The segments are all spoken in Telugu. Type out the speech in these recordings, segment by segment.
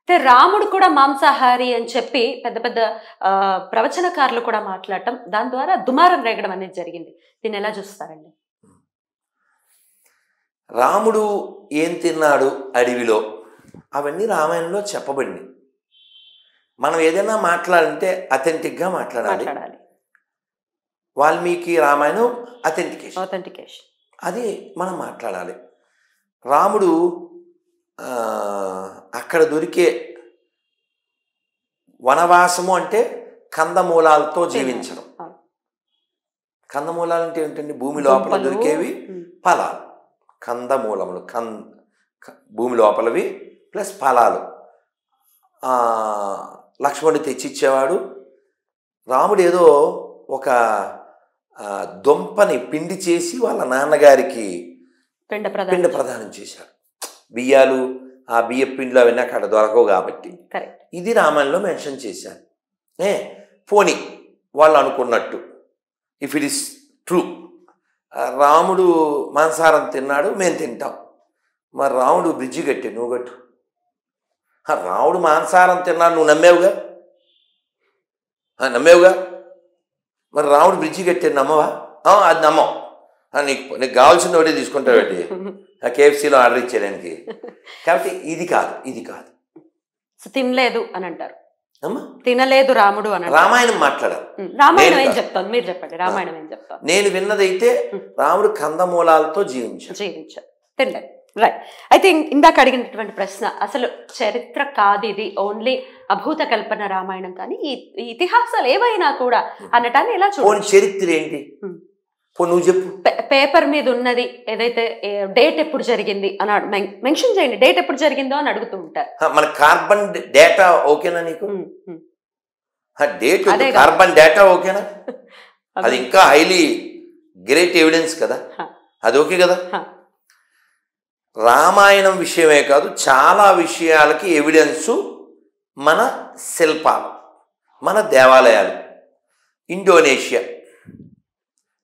అంటే రాముడు కూడా మాంసాహారి అని చెప్పి పెద్ద పెద్ద ప్రవచనకారులు కూడా మాట్లాడటం, దాని ద్వారా దుమారం రేగడం అనేది జరిగింది. దీన్ని ఎలా చూస్తారండి? రాముడు ఏం తిన్నాడు అడవిలో అవన్నీ రామాయణంలో చెప్పబడింది. మనం ఏదైనా మాట్లాడాలంటే అథెంటిక్గా మాట్లాడాలి. వాల్మీకి రామాయణం అథెంటికేషన్, అది మనం మాట్లాడాలి. రాముడు అక్కడ దొరికే వనవాసము అంటే కందమూలాలతో జీవించడం. కందమూలాలు అంటే ఏంటండి? భూమి లోపల దొరికేవి ఫలాలు, కందమూలములు, భూమి లోపలవి ప్లస్ ఫలాలు. లక్ష్మణుడు తెచ్చిచ్చేవాడు. రాముడు ఏదో ఒక దుంపని పిండి చేసి వాళ్ళ నాన్నగారికి పిండ ప్రదానం చేశాడు. బియ్యాలు, ఆ బియ్య పిండిలో అవన్నీ అక్కడ దొరకవు కాబట్టి ఇది రామాయణంలో మెన్షన్ చేశారు. పోనీ వాళ్ళు అనుకున్నట్టు ఇఫ్ ఇట్ ఈస్ ట్రూ, రాముడు మాంసాహారం తిన్నాడు, మేము తింటాం. మరి రాముడు బ్రిడ్జి కట్టి నువ్వు కట్టు. రాముడు మాంసాహారం తిన్నాడు, నువ్వు నమ్మేవుగా. మరి రాముడు బ్రిడ్జి కట్టి నమ్మవా? అది నమ్మం. నీకు కావాల్సిన ఒకటి తీసుకుంటావు ఏంటి? KFCలో ఆర్డర్ ఇచ్చేయడానికి. కాబట్టి ఇది కాదు. తినలేదు అని అంటారు, తినలేదు రాముడు అని. రామాయణం మాట్లాడారు. రామాయణం ఏం చెప్తాను, మీరు చెప్పండి. రామాయణం ఏం చెప్తాను? నేను విన్నదైతే రాముడు కందమూలాలతో జీవించాడు, తినలేదు. రైట్. అయితే ఇందాక అడిగినటువంటి ప్రశ్న, అసలు చరిత్ర కాదు ఇది, ఓన్లీ అభూత కల్పన రామాయణం, కానీ ఈ ఇతిహాసాలు ఏవైనా కూడా అనటాన్ని ఎలా చూడండి. చరిత్ర ఏంటి? నువ్వు చెప్పు. పేపర్ మీద ఉన్నది ఏదైతే డేట్ ఎప్పుడు జరిగింది అని మెన్షన్ చేయండి, డేట్ ఎప్పుడు జరిగిందో అని అడుగుతూ ఉంటారు. మన కార్బన్ డేటా ఓకేనా నీకు? డేట్ కార్బన్ డేటా ఓకేనా? అది ఇంకా హైలీ గ్రేట్ ఎవిడెన్స్ కదా, అది ఓకే కదా. రామాయణం విషయమే కాదు, చాలా విషయాలకి ఎవిడెన్సు మన శిల్పాలు, మన దేవాలయాలు.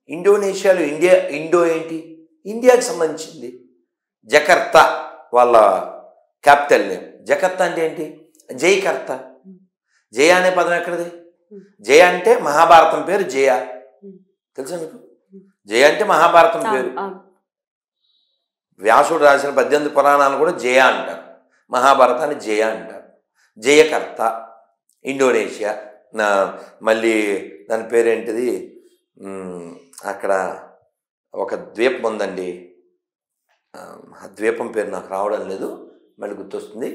ఇండోనేషియాలో ఇండో ఏంటి? ఇండియాకి సంబంధించింది. జకర్తా వాళ్ళ క్యాపిటల్ నేమ్. జకర్తా అంటే ఏంటి? జయకర్త. జయ అనే పదం ఎక్కడిది? జయ అంటే మహాభారతం పేరు జయ, తెలుసా మీకు? జయ అంటే మహాభారతం పేరు. వ్యాసుడు రాసిన 18 పురాణాలు కూడా జయ అంటారు, మహాభారతాన్ని జయ అంటారు. జయకర్త ఇండోనేషియా. మళ్ళీ దాని పేరేంటిది? అక్కడ ఒక ద్వీపం ఉందండి, ఆ ద్వీపం పేరు నాకు రావడం లేదు, మళ్ళీ గుర్తొస్తుంది.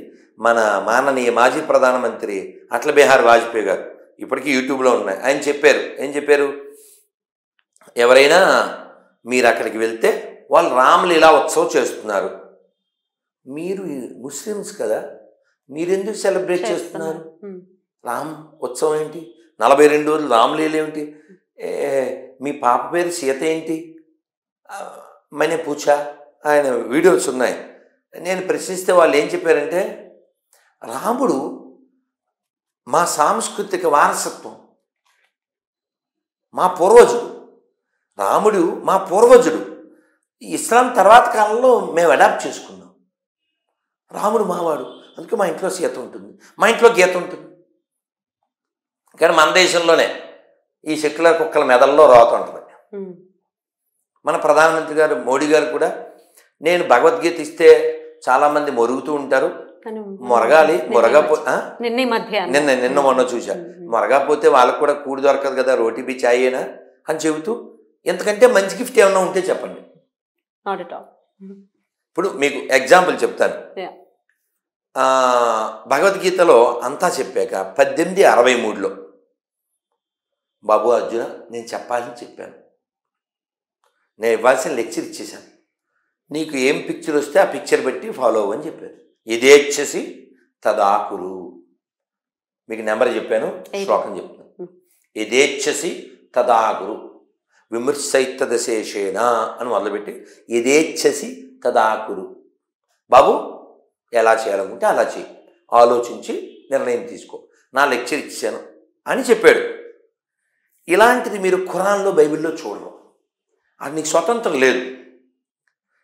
మన మాననీయ మాజీ ప్రధానమంత్రి అటల్ బిహారీ వాజ్పేయి గారు, ఇప్పటికీ యూట్యూబ్లో ఉన్నాయి, ఆయన చెప్పారు. ఏం చెప్పారు? ఎవరైనా మీరు అక్కడికి వెళ్తే వాళ్ళు రామలీలా ఉత్సవం చేస్తున్నారు, మీరు ముస్లిమ్స్ కదా, మీరెందుకు సెలబ్రేట్ చేస్తున్నారు? రామ్ ఉత్సవం ఏంటి? 42 రోజులు రామలీల ఏమిటి? మీ పాప పేరు సీత ఏంటి? మనే పూచా. ఆయన వీడియోస్ ఉన్నాయి. నేను ప్రశ్నిస్తే వాళ్ళు ఏం చెప్పారంటే, రాముడు మా సాంస్కృతిక వారసత్వం, మా పూర్వజుడు. రాముడు మా పూర్వజుడు. ఇస్లాం తర్వాత కాలంలో మేము అడాప్ట్ చేసుకున్నాం. రాముడు మావాడు, అందుకే మా ఇంట్లో సీత ఉంటుంది, మా ఇంట్లో గీత ఉంటుంది. కానీ మన దేశంలోనే ఈ సెక్యులర్ కుక్కల మెదల్లో రోత ఉంటుంది. మన ప్రధానమంత్రి గారు మోడీ గారు కూడా, నేను భగవద్గీత ఇస్తే చాలామంది మొరుగుతూ ఉంటారు, మొరగాలి, నిన్న మొన్న చూసా, మొరగాపోతే వాళ్ళకు కూడా కూడి దొరకదు కదా, రోటీ బి చాయేనా అని చెబుతూ, ఎందుకంటే మంచి గిఫ్ట్ ఏమన్నా ఉంటే చెప్పండి. ఇప్పుడు మీకు ఎగ్జాంపుల్ చెప్తాను. భగవద్గీతలో అంతా చెప్పాక 1863లో బాబు అర్జున నేను చెప్పాలని చెప్పాను, నేను ఇవ్వాల్సిన లెక్చర్ ఇచ్చేసాను, నీకు ఏం పిక్చర్ వస్తే ఆ పిక్చర్ బట్టి ఫాలో అవ్వని చెప్పారు. యథేచ్ఛసి తదాకురు. మీకు నెంబర్ చెప్పాను, శ్లోకం చెప్తాను. యథేచ్ఛసి తదాకురు విమర్శైతదశేషేణ అని మొదలుపెట్టి యథేచ్ఛసి తదాకురు. బాబు ఎలా చేయాలనుకుంటే అలా చేయి, ఆలోచించి నిర్ణయం తీసుకో, నా లెక్చర్ ఇచ్చాను అని చెప్పాడు. ఇలాంటిది మీరు ఖురాన్లో బైబిల్లో చూడరు. అది నీకు స్వతంత్రం లేదు.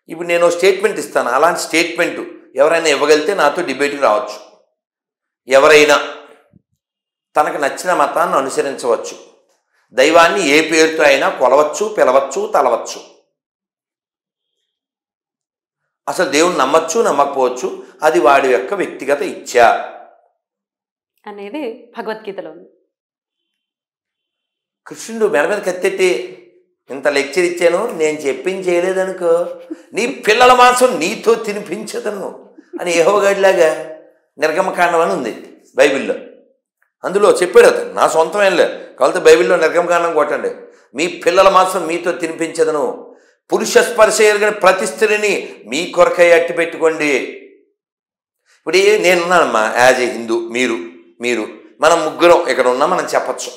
ఇప్పుడు నేను స్టేట్మెంట్ ఇస్తాను, అలాంటి స్టేట్మెంట్ ఎవరైనా ఇవ్వగలిగితే నాతో డిబేట్కి రావచ్చు. ఎవరైనా తనకు నచ్చిన మతాన్ని అనుసరించవచ్చు, దైవాన్ని ఏ పేరుతో అయినా కొలవచ్చు, పిలవచ్చు, తలవచ్చు. అసలు దేవుని నమ్మచ్చు, నమ్మకపోవచ్చు, అది వాడి యొక్క వ్యక్తిగత ఇచ్ఛ అనేది భగవద్గీతలో ఉంది. కృష్ణుడు మెడ మీద కత్తెట్టి ఇంత లెక్చర్ ఇచ్చాను, నేను చెప్పింది చేయలేదనుకో నీ పిల్లల మాంసం నీతో తినిపించదను అని యెహోవాలాగా నిర్గమకాండం అని ఉంది బైబిల్లో. అందులో చెప్పాడు అతను, నా సొంతం ఏం లేదు, కాబట్టి బైబిల్లో నిర్గమకాండం కొట్టండి. మీ పిల్లల మాంసం మీతో తినిపించదను, పురుష స్పర్శ ఎరిగిన ప్రతి స్త్రీని మీ కొరకై అట్టి పెట్టుకోండి. ఇప్పుడు నేనున్నానమ్మా యాజ్ ఏ హిందూ, మీరు మనం ముగ్గురం ఇక్కడ ఉన్నా మనం చెప్పచ్చు,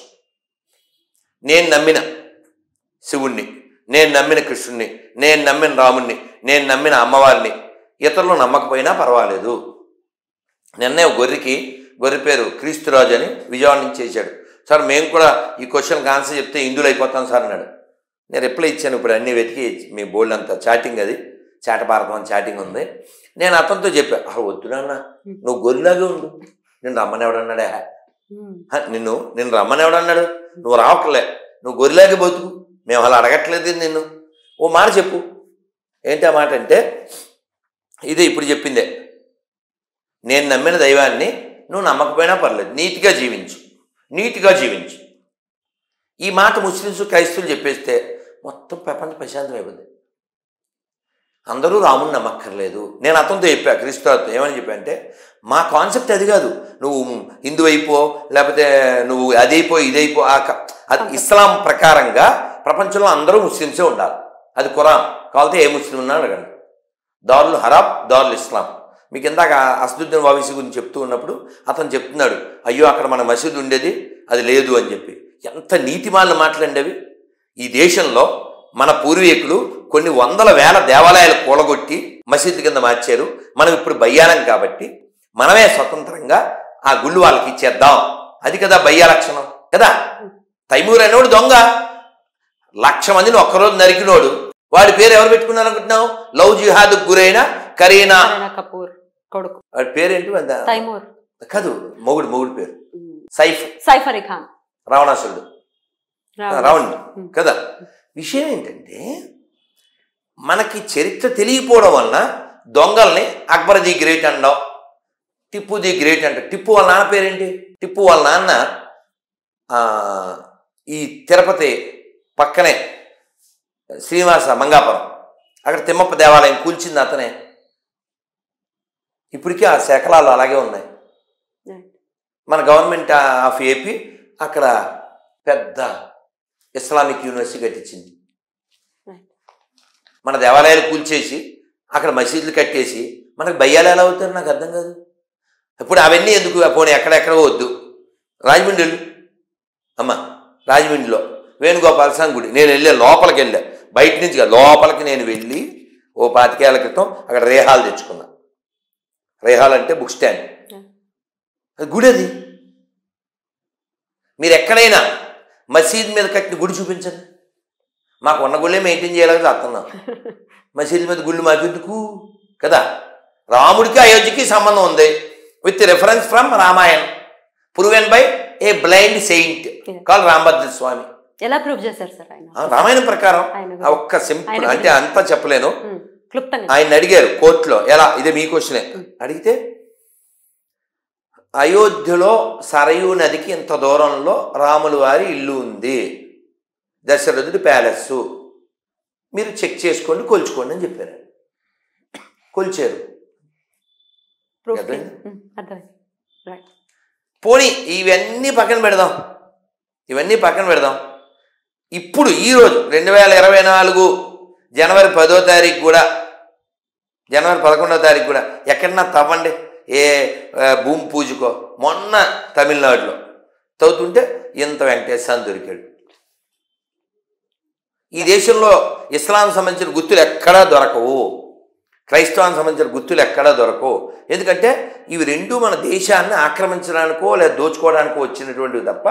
నేను నమ్మిన శివుణ్ణి, నేను నమ్మిన కృష్ణుణ్ణి, నేను నమ్మిన రాముణ్ణి, నేను నమ్మిన అమ్మవారిని, ఇతరులు నమ్మకపోయినా పర్వాలేదు. నిన్నే గొర్రె పేరు క్రీస్తురాజు అని విజయవాడ నుంచి చేశాడు. సార్ మేము కూడా ఈ క్వశ్చన్కి ఆన్సర్ చెప్తే హిందువులు అయిపోతాం సార్ అన్నాడు. నేను రిప్లై ఇచ్చాను, ఇప్పుడు అన్నీ వెతికి మీ బోల్డ్ అంతా చాటింగ్, అది చాట భారతం అని చాటింగ్ ఉంది. నేను అతనితో చెప్పా, వద్దు నాన్న నువ్వు గొర్రెలాగే ఉండు, నిన్ను రమ్మనెవడన్నాడే, నిన్ను రమ్మనెవడన్నాడు, నువ్వు రావట్లే, నువ్వు గొర్రెలాగే బతుకు, మేము అలా అడగట్లేదు నిన్ను, ఓ మాట చెప్పు. ఏంటి ఆ మాట అంటే, ఇదే ఇప్పుడు చెప్పిందే, నేను నమ్మిన దైవాన్ని నువ్వు నమ్మకపోయినా పర్లేదు, నీతిగా జీవించు. ఈ మాట ముస్లిమ్స్ క్రైస్తవులు చెప్పేస్తే మొత్తం ప్రపంచం ప్రశాంతం అయిపోద్ది. అందరూ రాముని నమ్మక్కర్లేదు. నేను అతనితో చెప్పా, క్రీస్తుతో ఏమని చెప్పా అంటే, మా కాన్సెప్ట్ అది కాదు, నువ్వు హిందూ అయిపో, లేకపోతే నువ్వు అదైపో ఇదైపో, అది ఇస్లాం ప్రకారంగా ప్రపంచంలో అందరూ ముస్లిమ్సే ఉండాలి, అది ఖురాన్. కావాలంటే ఏ ముస్లిం ఉన్నా అడగండి. దారుల్ హరాబ్, దారుల్ ఇస్లాం. మీకు ఇందాక అసదుద్దీన్ ఓవైసీ గురించి చెప్తూ ఉన్నప్పుడు అతను చెప్తున్నాడు, అయ్యో అక్కడ మన మసీదు ఉండేది, అది లేదు అని చెప్పి. ఎంత నీతిమాలిన మాటలండి. ఈ దేశంలో మన పూర్వీకులు కొన్ని వందల వేల దేవాలయాలు కూలగొట్టి మసీదు కింద మార్చారు. మనం ఇప్పుడు బయ్యాలం కాబట్టి మనమే స్వతంత్రంగా ఆ గుళ్ళు వాళ్ళకి ఇచ్చేద్దాం, అది కదా బయ్యా లక్షణం కదా. తైమూర్ అనేవాడు దొంగ, 1,00,000 మందిని ఒక్కరోజు నరికినోడు, వాడి పేరు ఎవరు పెట్టుకున్నారు అనుకుంటున్నావు? లవ్ జిహాద్కు గురైన కరీనా కపూర్ కొడుకు. వాడి పేరేంటి? తైమూర్ కాదు, మొగుడు పేరు సైఫ్ అలీ ఖాన్, రావణాసురుడు, రావణుడు కదా. విషయం ఏంటంటే, మనకి చరిత్ర తెలియకపోవడం వలన దొంగల్ని అక్బర్ ది గ్రేట్ అంటాం, టిప్పు ది గ్రేట్ అంట. టిప్పు వాళ్ళ నాన్న పేరేంటి? టిప్పు వాళ్ళ నాన్న ఈ తిరుపతి పక్కనే శ్రీనివాస మంగాపురం, అక్కడ తిమ్మప్ప దేవాలయం కూల్చింది అతనే. ఇప్పటికీ ఆ శకలాలు అలాగే ఉన్నాయి. మన గవర్నమెంట్ ఆఫ్ ఏపీ అక్కడ పెద్ద ఇస్లామిక్ యూనివర్సిటీ కట్టించింది. మన దేవాలయాలు కూల్చేసి అక్కడ మసీదులు కట్టేసి మనకు బయ్యాలు ఎలా అవుతారు నాకు అర్థం కాదు. ఇప్పుడు అవన్నీ ఎందుకు? పోనీ ఎక్కడెక్కడో వద్దు, రాజమండ్రి వెళ్ళు అమ్మ, రాజమండ్రిలో వేణుగోపాల స్వామి గుడి నేను లోపలికి వెళ్ళా, బయట నుంచి కాదు, లోపలికి నేను వెళ్ళి ఓ 25 ఏళ్ల క్రితం అక్కడ రేహాలు తెచ్చుకున్నా. రేహాల్ అంటే బుక్ స్టాండ్, అది గుడి. అది మీరు ఎక్కడైనా మసీద్ మీద కట్టిన గుడి చూపించండి. మాకు ఉన్న గుళ్ళే మెయింటైన్ చేయాలని చేస్తున్నాం, మసీద్ మీద గుళ్ళు మాకెందుకు కదా. రాముడికి అయోధ్యకి సంబంధం ఉంది, with reference from Ramayan, proven by a blind saint call Rambhadra Swami. ఎలా ప్రూవ్ చేశారు సార్ ఆయన? రామాయణం ప్రకారం ఒక్క సింపుల్, అంటే అంతా చెప్పలేను. ఆయన అడిగారు కోర్టులో, ఎలా, ఇదే మీ క్వశ్చనే. అడిగితే అయోధ్యలో సరయూ నదికి ఇంత దూరంలో రాముల వారి ఇల్లు ఉంది, దశరథుడి ప్యాలెస్, మీరు చెక్ చేసుకోండి, కొలుచుకోండి అని చెప్పారు. కొలిచారు. పోనీ ఇవన్నీ పక్కన పెడదాం, ఇప్పుడు ఈరోజు 2024 జనవరి 10వ తారీఖు కూడా, జనవరి 11వ తారీఖు కూడా ఎక్కడన్నా తవ్వండి, ఏ భూమి పూజకో. మొన్న తమిళనాడులో తవ్వుతుంటే ఇంత వెంకటేశ్వర దొరికాడు. ఈ దేశంలో ఇస్లాం సంబంధించిన గుర్తులు ఎక్కడా దొరకవు, క్రైస్తవానికి సంబంధించిన గుర్తులు ఎక్కడా దొరకవు. ఎందుకంటే ఇవి రెండు మన దేశాన్ని ఆక్రమించడానికో లేదా దోచుకోవడానికో వచ్చినటువంటివి తప్ప,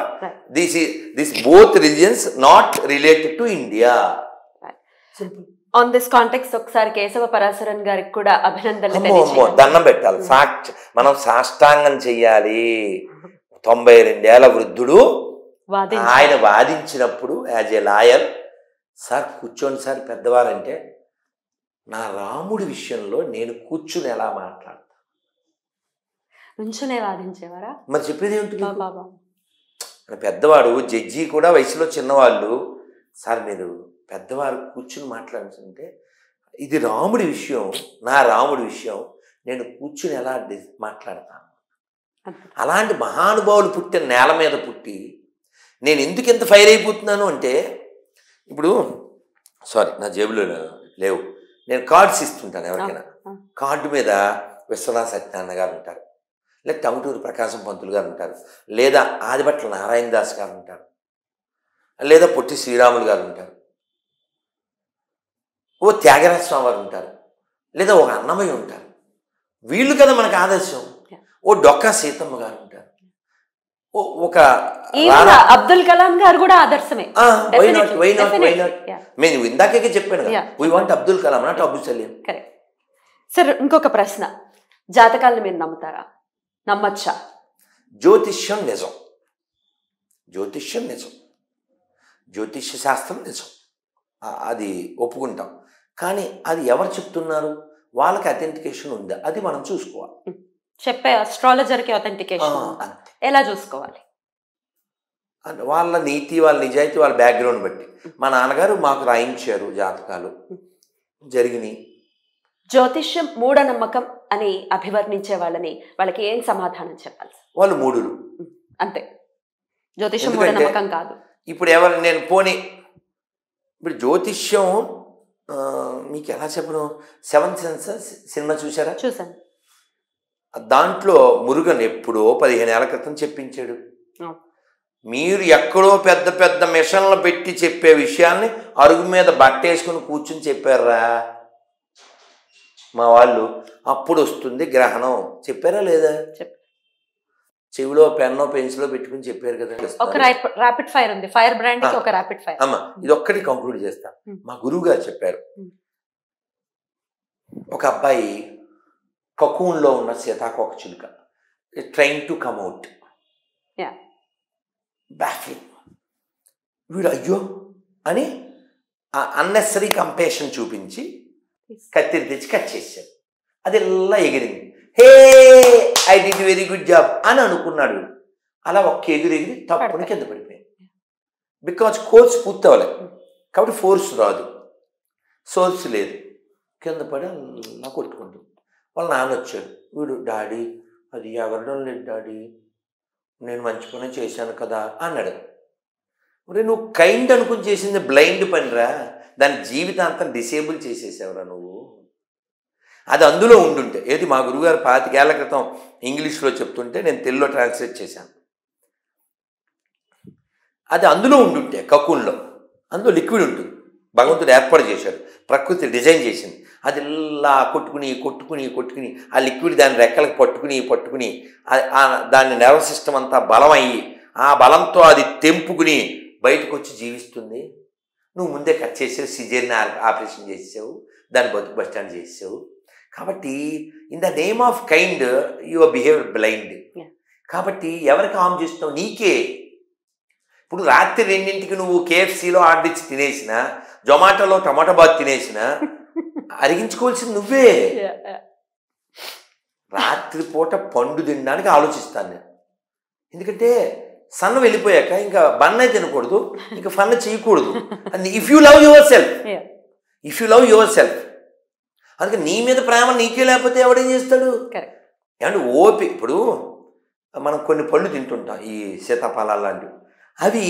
this both religions not related to India. On this context ఒకసారి కేశవ పరాశరన్ గారికి కూడా అభినందనలు అమ్మో తెలియజేయండి. దండం పెట్టాలి. మనం సాష్టాంగం చెయ్యాలి. 92 ఏళ్ల వృద్ధుడు వాదించారు. ఆయన వాదించినప్పుడు యాజ్ ఏ లాయర్, సార్ కూర్చోండి సార్ పెద్దవారంటే, నా రాముడి విషయంలో నేను కూర్చుని ఎలా మాట్లాడతాను? నుంచునే వాదించేవారా? మరి చెప్పేది ఏమిటి? బాబా పెద్దవాడు, జడ్జి కూడా వయసులో చిన్నవాళ్ళు, సార్ మీరు పెద్దవారు కూర్చుని మాట్లాడుతుంటే, ఇది రాముడి విషయం, నా రాముడి విషయం, నేను కూర్చుని ఎలా మాట్లాడతాను? అలాంటి మహానుభావులు పుట్టిన నేల మీద పుట్టి నేను ఎందుకు ఎంత ఫైర్ అయిపోతున్నాను అంటే, ఇప్పుడు సారీ నా జేబులో లేవు, నేను కార్డ్స్ ఇస్తుంటాను ఎవరికైనా. కార్డు మీద విశ్వనాథ సత్యనారాయణ గారు ఉంటారు, లేదా టంగుటూరి ప్రకాశం పంతులు గారు ఉంటారు, లేదా ఆదిభట్ల నారాయణ దాస్ గారు ఉంటారు, లేదా పొట్టి శ్రీరాములు గారు ఉంటారు, ఓ త్యాగరాజ స్వామి వారు ఉంటారు, లేదా ఒక అన్నమయ్య ఉంటారు. వీళ్ళు కదా మనకు ఆదర్శం. ఓ డొక్కా సీతమ్మ గారు ఉంటారు, ఒక అబ్దుల్ కలాం గారు కూడా ఆదర్శమే. నేను ఇందాకే చెప్పాను కదా, we want Abdul Kalam, not Abdul Salim. Correct sir. ఇంకొక ప్రశ్న, జాతకాలను మీరు నమ్ముతారా? నమ్మచ్చా? జ్యోతిష్యం నిజం, జ్యోతిష్యం నిజం, జ్యోతిష్య శాస్త్రం నిజం, అది ఒప్పుకుంటాం. కానీ అది ఎవరు చెప్తున్నారు, వాళ్ళకి అథెంటికేషన్ ఉందా, అది మనం చూసుకోవాలి. చెప్పే అస్ట్రాలజర్కి అథెంటికేషన్ ఎలా చూసుకోవాలి? వాళ్ళ నీతి, వాళ్ళ నిజాయితీ, వాళ్ళ బ్యాక్గ్రౌండ్ బట్టి. మా నాన్నగారు మాకు రాయించారు జాతకాలు, జరిగినాయి. జ్యోతిష్యం మూఢనమ్మకం అని అభివర్ణించే వాళ్ళకి ఏం సమాధానం చెప్పాలి? వాళ్ళు మూఢులు అంతే, జ్యోతిష్యం మూఢనమ్మకం కాదు. ఇప్పుడు నేను ఇప్పుడు జ్యోతిష్యం మీకు ఎలా చెప్పను, 7th సెన్స్ సినిమా చూసారా? చూసాను. దాంట్లో మురుగన్ ఎప్పుడో 15 ఏళ్ల క్రితం చెప్పించాడు. మీరు ఎక్కడో పెద్ద పెద్ద మిషన్లు పెట్టి చెప్పే విషయాల్ని అరుగు మీద బట్టేసుకుని కూర్చుని చెప్పారా మా వాళ్ళు. అప్పుడు వస్తుంది గ్రహణం, చెప్పారా లేదా? చెవిలో పెన్నో పెన్సిలో పెట్టుకుని చెప్పారు కదా. ఒక ర్యాపిడ్ ఫైర్ ఉంది, ఫైర్ బ్రాండ్ కి ఒక ర్యాపిడ్ ఫైర్. అమ్మా ఇది ఒక్కటి కంక్లూడ్ చేస్తా. మా గురువు గారు చెప్పారు, ఒక అబ్బాయి కకూన్లో ఉన్న సీతాకోక చిలుక, train to come out, baffling. వీడు అయ్యో అని అన్నెసరీ కంపేషన్ చూపించి కత్తిరి తెచ్చి కట్ చేశాడు. అది ఇలా ఎగిరింది. Hey I did very good job అని అనుకున్నాడు. అలా ఒక్క ఎగిరి తప్పుని కింద పడిపోయింది. బికాజ్ కోర్స్ పూర్తి అవ్వలేదు కాబట్టి ఫోర్స్ రాదు, సోర్స్ లేదు, కింద పడి అలా కొట్టుకుంటుంది. వాళ్ళ నాన్న వచ్చాడు, వీడు డాడీ అది ఎగరడం లేదు డాడీ, నేను మంచి పని చేశాను కదా అన్నాడు. మరి నువ్వు కైండ్ అనుకుని చేసింది బ్లైండ్ పనిరా, దాని జీవితాంతం డిసేబుల్ చేసేసావురా నువ్వు. అది అందులో ఉండుంటే, ఏది మా గురువుగారు 25 ఏళ్ల క్రితం ఇంగ్లీష్లో చెప్తుంటే నేను తెలుగులో ట్రాన్స్లేట్ చేశాను. అది అందులో ఉండుంటే, కకూన్లో అందులో లిక్విడ్ ఉంటుంది, భగవంతుడు ఏర్పాటు చేశాడు, ప్రకృతి డిజైన్ చేసింది. అది ఇలా కొట్టుకుని కొట్టుకుని కొట్టుకుని ఆ లిక్విడ్ దాని రెక్కలకు పట్టుకుని దాని నర్వస్ సిస్టమ్ అంతా బలమయ్యి ఆ బలంతో అది తెంపుకుని బయటకు వచ్చి జీవిస్తుంది. నువ్వు ముందే కట్ చేసావు, సిజేరియన్ ఆపరేషన్ చేసావు, దాన్ని బతుకు బస్టాండ్ చేసావు. కాబట్టి in the name of kind your behaviour blind. కాబట్టి ఎవరికి హామ్ చేస్తున్నావు? నీకే. ఇప్పుడు రాత్రి 2ంటికి నువ్వు KFCలో ఆర్డర్ ఇచ్చి తినేసినా, జొమాటోలో టమాటో బాత్ తినేసినా అరిగించుకోవాల్సింది నువ్వే. రాత్రిపూట పండు తినడానికి ఆలోచిస్తాను నేను, ఎందుకంటే సన్న వెళ్ళిపోయాక ఇంకా బన్న తినకూడదు, ఇంకా ఫన్ చేయకూడదు. If you love your self, అందుకే నీ మీద ప్రేమ నీకే లేకపోతే ఎవడేం చేస్తాడు? ఏమంటే ఓపి, ఇప్పుడు మనం కొన్ని పళ్ళు తింటుంటాం, ఈ సీతాఫలాలు లాంటివి, అవి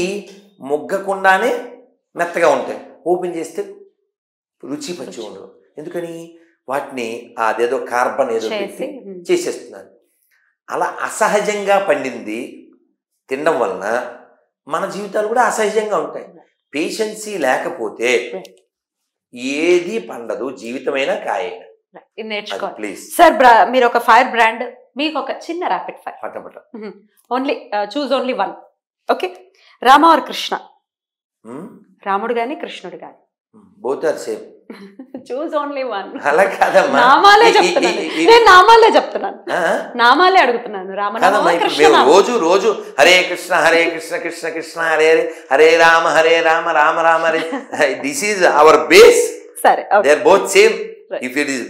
మొగ్గకుండానే మెత్తగా ఉంటాయి, ఓపెన్ చేస్తే రుచి పచ్చి ఉండవు. ఎందుకని? వాటిని అదేదో కార్బన్ ఏదో పెట్టి చేసేస్తున్నారు. అలా అసహజంగా పండింది తినడం వలన మన జీవితాలు కూడా అసహజంగా ఉంటాయి. పేషెన్సీ లేకపోతే ఏది పండదు, జీవితమైనా కాయైనా. నేర్చుకోవాలి ప్లీజ్ సార్. మీరు ఒక ఫైర్ బ్రాండ్, మీకు ఒక చిన్న ర్యాపిడ్ ఫైర్, పటపట only choose only one. Okay, Rama or Krishna? రాముడు కానీ కృష్ణుడు కానీ? Both are same. Choose only one. అలా కాదమ్మా, నామాలే చెప్తున్నాను, నేను నామాలే చెప్తున్నాను, నామాలే అడుగుతున్నాను. రామనామా కృష్ణ. రోజు Hare Krishna Hare Krishna Krishna Krishna Hare Hare, Hare Rama Rama Rama Hare. This is our base. సరే, they are both same. If it is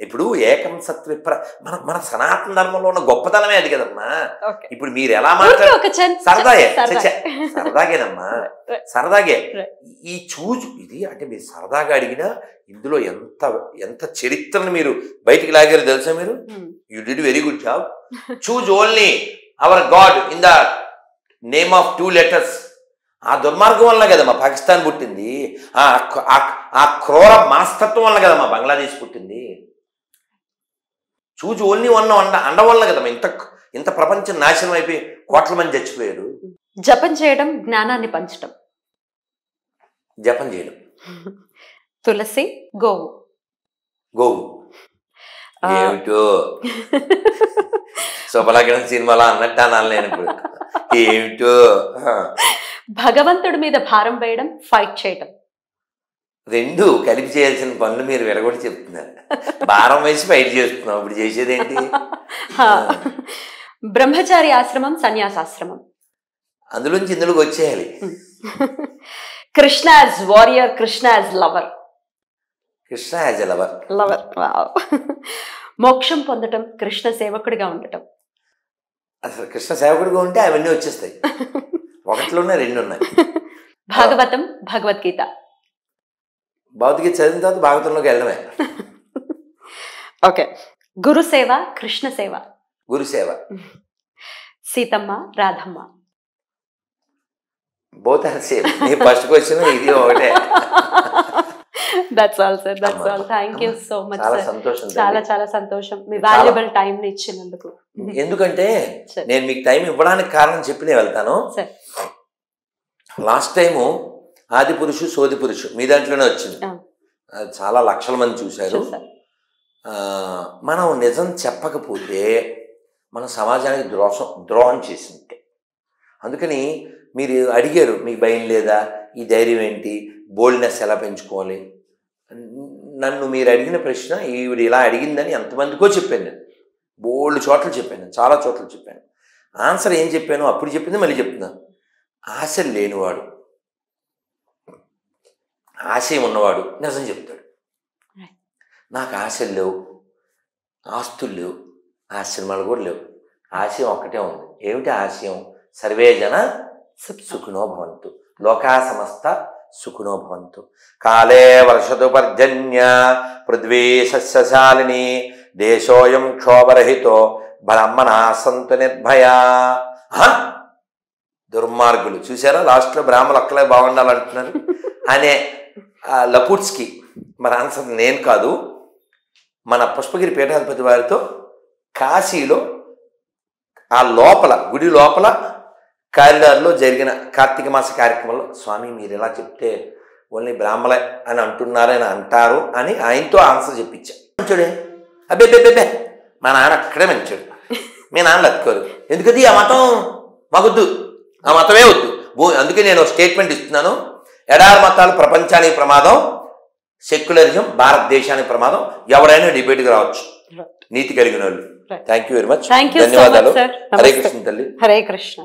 ఇప్పుడు ఏకం సత్విప్ర మన సనాతన ధర్మంలో ఉన్న గొప్పతనమే అది కదమ్మా. ఇప్పుడు మీరు ఎలా మాట్లాడారు సరదాగేనమ్మా, సరదాగే. ఈ చూజు ఇది అంటే మీరు సరదాగా అడిగినా ఇందులో ఎంత ఎంత చరిత్రను మీరు బయటికి లాగారు తెలుసా మీరు. You did very good job. Choose only our God in the name of 2 letters. ఆ దుర్మార్గం వల్ల కదమ్మా పాకిస్తాన్ పుట్టింది, ఆ క్రూర మాస్తత్వం వల్ల కదమ్మా బంగ్లాదేశ్ పుట్టింది. చూజు ఓన్లీ అండ వల్ల కదమ్మా ఇంత ప్రపంచం నాశనం అయిపోయి కోట్ల మంది చచ్చిపోయారు. జపం చేయడం జ్ఞానాన్ని పంచడం. జపం చేయడం. తులసి, గోవు. గోవు ఏమిటో శుభలగ్నం సినిమాలో అన్నట్టు అనాలి నేను ఇప్పుడు. ఏమిటో. భగవంతుడి మీద భారం వేయడం, ఫైట్ చేయడం. రెండు కలిపి చేయాల్సిన పనులు మీరు విడగొట్టి చెప్తున్నారు. భారం వేసి ఫైట్ చేస్తున్నాం, ఇప్పుడు చేసేదేంటి. బ్రహ్మచారి ఆశ్రమం, సన్యాసాశ్రమం. అందులోంచి ఇందులోకి వచ్చేయాలి. Krishna as warrior, Krishna as lover. Krishna as lover. Lover. మోక్షం పొందటం, కృష్ణ సేవకుడిగా ఉండటం. అసలు కృష్ణ సేవకుడిగా ఉంటే అవన్నీ వచ్చేస్తాయి. ఒకటిలో ఉన్నాయి, 2 ఉన్నాయి. భాగవతం, భగవద్గీత. భగవద్గీత చదివిన తర్వాత భాగవతంలోకి వెళ్ళడమే. ఓకే. గురుసేవ, కృష్ణ సేవ. గురుసేవ. Sitamma, Radhamma. Both are same. నీ ఫస్ట్ క్వశ్చన్ ఇది ఒకటే. That's all sir, that's all. Thank you so much. చాలా సంతోషం, చాలా సంతోషం మీ వాల్యుబుల్ టైం ని ఇచ్చినందుకు. ఎందుకంటే నేను మీకు టైం ఇవ్వడానికి కారణం చెప్పి నేను వెళ్తాను. లాస్ట్ టైము ఆది పురుషు సోది పురుషు మీ దాంట్లోనే వచ్చింది, చాలా లక్షల మంది చూశారు. మనం నిజం చెప్పకపోతే మన సమాజానికి ద్రోహం చేసింది. అందుకని మీరు అడిగారు, మీకు భయం లేదా, ఈ ధైర్యం ఏంటి, బోల్డ్నెస్ ఎలా పెంచుకోవాలి. నన్ను మీరు అడిగిన ప్రశ్న ఈవిడ ఇలా అడిగిందని ఎంతమందికో చెప్పాను నేను. బోల్డ్ చోట్ల చెప్పాను, చాలా చోట్ల చెప్పాను. ఆన్సర్ ఏం చెప్పాను అప్పుడు చెప్పింది మళ్ళీ చెప్తున్నాను. ఆశలు లేనివాడు, ఆశయం ఉన్నవాడు నిజం చెప్తాడు. నాకు ఆశలు లేవు, ఆస్తులు లేవు, ఆశ్రమాలు కూడా లేవు, ఆశయం ఒక్కటే ఉంది. ఏమిటి ఆశయం? సర్వే జన సుఖినో భవంతు, లోకా సమస్త సుఖినో భవంతు, కాలే వర్షతు పర్జన్య పృథ్వీ సస్యశాలిని, దేశోయం క్షోభరహితో బ్రాహ్మణా సంతు నిర్భయా. దుర్మార్గులు చూసారా, లాస్ట్లో బ్రాహ్మణులు ఒక్కలే బాగుండాలంటున్నారు అనే లపుట్స్కి మరి ఆన్సర్ నేను కాదు, మన పుష్పగిరి పీఠాధిపతి వారితో కాశీలో ఆ లోపల గుడి లోపల కారిడార్లో జరిగిన కార్తీక మాస కార్యక్రమంలో, స్వామి మీరు ఇలా చెప్తే ఓన్లీ బ్రాహ్మలే అని అంటున్నారని అంటారు అని ఆయనతో ఆన్సర్ చెప్పించా. మంచోడే, అబ్బే మా నాన్న అక్కడే మంచోడు, మీ నాన్న అతుకోరు, ఎందుకది ఆ మతం మాకొద్దు, ఆ మతమే వద్దు. అందుకే నేను స్టేట్మెంట్ ఇస్తున్నాను, ఎడారి మతాలు ప్రపంచానికి ప్రమాదం, సెక్యులరిజం భారతదేశానికి ప్రమాదం. ఎవరైనా డిబేట్కి రావచ్చు, నీతి కలిగిన వాళ్ళు. థ్యాంక్ యూ వెరీ మచ్, ధన్యవాదాలు. హరే కృష్ణ తల్లి. హరే కృష్ణ.